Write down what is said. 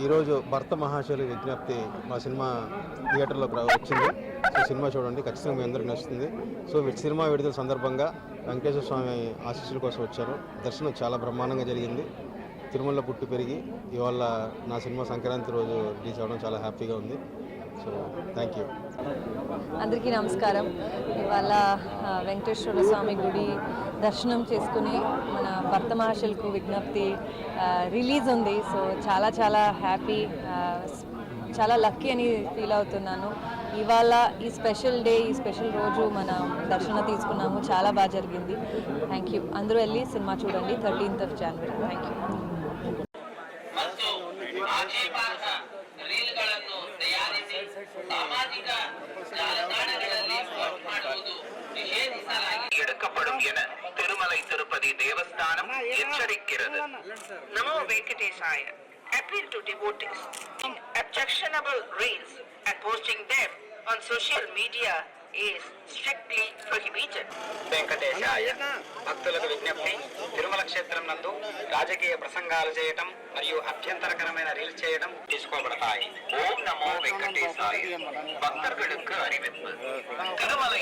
ఈరోజు భర్త మహాశైలి విజ్ఞప్తి మా సినిమా థియేటర్లోకి వచ్చింది. సో సినిమా చూడండి, ఖచ్చితంగా మీ అందరికి నచ్చుతుంది. సో సినిమా విడుదల సందర్భంగా వెంకటేశ్వర స్వామి ఆశీస్సుల కోసం వచ్చారు. దర్శనం చాలా బ్రహ్మాండంగా జరిగింది. తిరుమలలో పుట్టి పెరిగి ఇవాళ నా సినిమా సంక్రాంతి రోజు రిలీజ్ అవ్వడం చాలా హ్యాపీగా ఉంది. So thank you. అందరికీ నమస్కారం. ఇవాళ వెంకటేశ్వర స్వామి గుడి దర్శనం చేసుకుని మన భర్త మహాశైలకు విజ్ఞప్తి రిలీజ్ ఉంది. సో చాలా చాలా హ్యాపీ, చాలా లక్కీ అని ఫీల్ అవుతున్నాను. ఇవాళ ఈ స్పెషల్ డే, ఈ స్పెషల్ రోజు మన దర్శనం తీసుకున్నాము. చాలా బాగా జరిగింది. Thank you. అందరూ వెళ్ళి సినిమా చూడండి 13th January. Thank you. ಸಾಮಾಜಿಕ ಜಾಲತಾಣಗಳಲ್ಲಿ ಪೋಸ್ಟ್ ಮಾಡುವುದು எடுக்கப்படும் என திருமலை திருப்பதி தேவஸ்தானம் எச்சரிக்கிறது. நமோ வெங்கடேசாய. Appeal to devotees. Objectionable reels and posting them on social media is strictly prohibited. వెంకటేశాయ. భక్తులకు విజ్ఞప్తి, తిరుమల క్షేత్రం నందు రాజకీయ ప్రసంగాలు చేయటం మరియు అభ్యంతరకరమైన రీల్స్ చేయడం తీసుకోబడతాయి. ఓం నమో వెంకటేశాయ. భక్తர்களுக்கு அறிவிப்பு. திருமலை